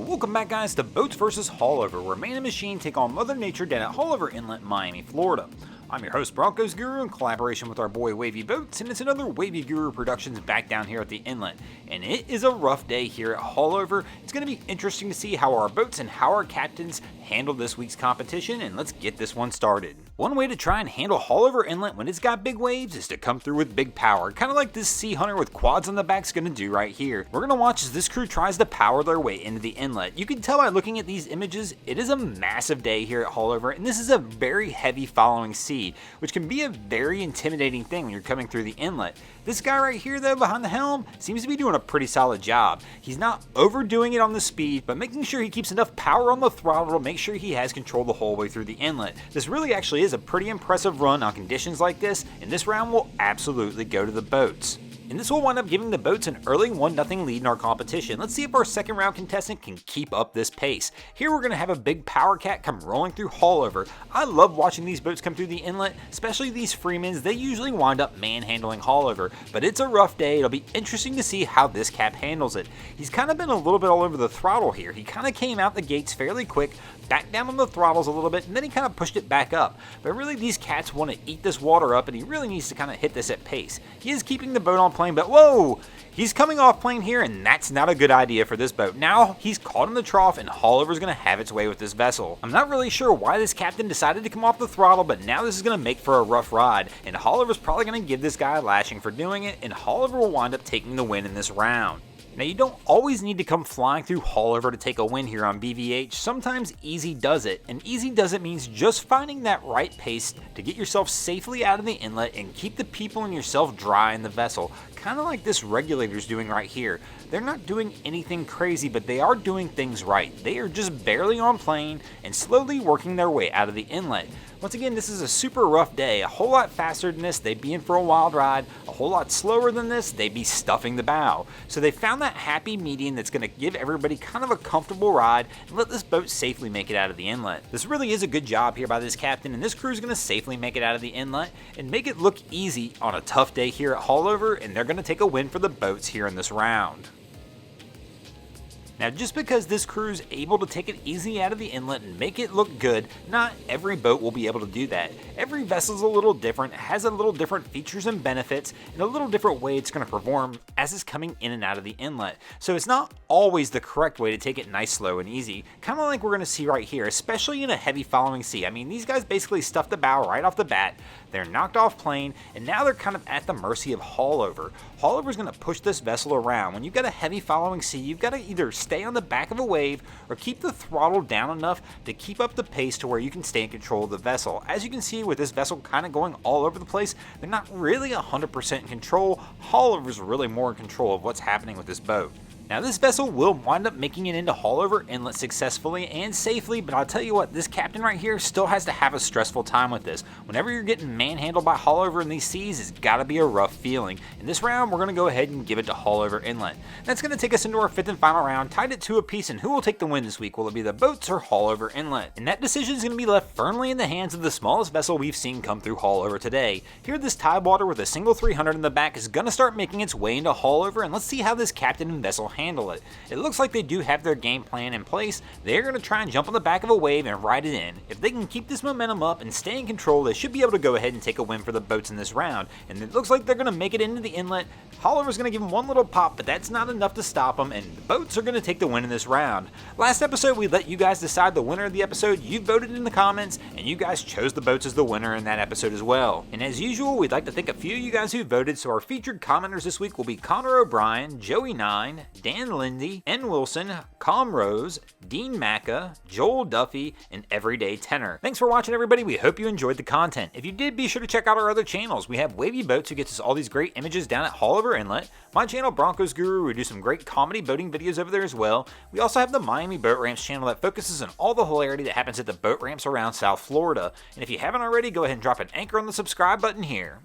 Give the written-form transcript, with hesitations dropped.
Welcome back, guys, to Boats vs. Haulover, where man and machine take on Mother Nature down at Haulover Inlet, Miami, Florida. I'm your host, Broncos Guru, in collaboration with our boy Wavy Boats, and it's another Wavy Guru Productions back down here at the inlet. And it is a rough day here at Haulover. It's going to be interesting to see how our boats and how our captains handle this week's competition, and let's get this one started. One way to try and handle Haulover Inlet when it's got big waves is to come through with big power, kind of like this Sea Hunter with quads on the back is going to do right here. We're going to watch as this crew tries to power their way into the inlet. You can tell by looking at these images, it is a massive day here at Haulover, and this is a very heavy following sea, which can be a very intimidating thing when you're coming through the inlet. This guy right here, though, behind the helm, seems to be doing a pretty solid job. He's not overdoing it on the speed, but making sure he keeps enough power on the throttle to make sure he has control the whole way through the inlet. This really actually is a pretty impressive run on conditions like this, and this round will absolutely go to the boats. And this will wind up giving the boats an early 1-0 lead in our competition. Let's see if our second round contestant can keep up this pace. Here we're going to have a big power cat come rolling through Haulover. I love watching these boats come through the inlet, especially these Freemans. They usually wind up manhandling Haulover, but it's a rough day. It'll be interesting to see how this cap handles it. He's kind of been a little bit all over the throttle here. He kind of came out the gates fairly quick, back down on the throttles a little bit, and then he kind of pushed it back up. But really, these cats want to eat this water up, and he really needs to kind of hit this at pace. He is keeping the boat on plane, but whoa! He's coming off plane here, and that's not a good idea for this boat. Now, he's caught in the trough, and Haulover's going to have its way with this vessel. I'm not really sure why this captain decided to come off the throttle, but now this is going to make for a rough ride, and Haulover's probably going to give this guy a lashing for doing it, and Haulover will wind up taking the win in this round. Now, you don't always need to come flying through Haulover to take a win here on BVH. Sometimes easy does it, and easy does it means just finding that right pace to get yourself safely out of the inlet and keep the people and yourself dry in the vessel. Kind of like this regulator's doing right here. They're not doing anything crazy, but they are doing things right. They are just barely on plane and slowly working their way out of the inlet. Once again, this is a super rough day. A whole lot faster than this, they'd be in for a wild ride. A whole lot slower than this, they'd be stuffing the bow. So they found that happy median that's going to give everybody kind of a comfortable ride and let this boat safely make it out of the inlet. This really is a good job here by this captain, and this crew is going to safely make it out of the inlet and make it look easy on a tough day here at Haulover, and they're going to take a win for the boats here in this round. Now, just because this crew is able to take it easy out of the inlet and make it look good, not every boat will be able to do that. Every vessel's a little different, has a little different features and benefits, and a little different way it's going to perform as it's coming in and out of the inlet. So it's not always the correct way to take it nice, slow, and easy. Kind of like we're going to see right here, especially in a heavy following sea. I mean, these guys basically stuffed the bow right off the bat. They're knocked off plane, and now they're kind of at the mercy of Haulover. Haulover's going to push this vessel around. When you've got a heavy following sea, you've got to either stay on the back of a wave or keep the throttle down enough to keep up the pace to where you can stay in control of the vessel. As you can see with this vessel kind of going all over the place, they're not really 100% in control. Haulover's really more in control of what's happening with this boat. Now, this vessel will wind up making it into Haulover Inlet successfully and safely, but I'll tell you what, this captain right here still has to have a stressful time with this. Whenever you're getting manhandled by Haulover in these seas, it's got to be a rough feeling. In this round, we're going to go ahead and give it to Haulover Inlet. That's going to take us into our fifth and final round, tied at 2 apiece, and who will take the win this week? Will it be the boats or Haulover Inlet? And that decision is going to be left firmly in the hands of the smallest vessel we've seen come through Haulover today. Here, this Tidewater with a single 300 in the back is going to start making its way into Haulover, and let's see how this captain and vessel handle it. It looks like they do have their game plan in place. They're going to try and jump on the back of a wave and ride it in. If they can keep this momentum up and stay in control, they should be able to go ahead and take a win for the boats in this round. And it looks like they're going to make it into the inlet. Haulover's going to give them one little pop, but that's not enough to stop them, and the boats are going to take the win in this round. Last episode, we let you guys decide the winner of the episode. You voted in the comments, and you guys chose the boats as the winner in that episode as well. And as usual, we'd like to thank a few of you guys who voted, so our featured commenters this week will be Connor O'Brien, Joey9, Dan Lindsay, N. Wilson, Com Rose, Dean Macca, Joel Duffy, and Everyday Tenor. Thanks for watching, everybody. We hope you enjoyed the content. If you did, be sure to check out our other channels. We have Wavy Boats, who gets us all these great images down at Haulover Inlet. My channel, Broncos Guru, we do some great comedy boating videos over there as well. We also have the Miami Boat Ramps channel that focuses on all the hilarity that happens at the boat ramps around South Florida. And if you haven't already, go ahead and drop an anchor on the subscribe button here.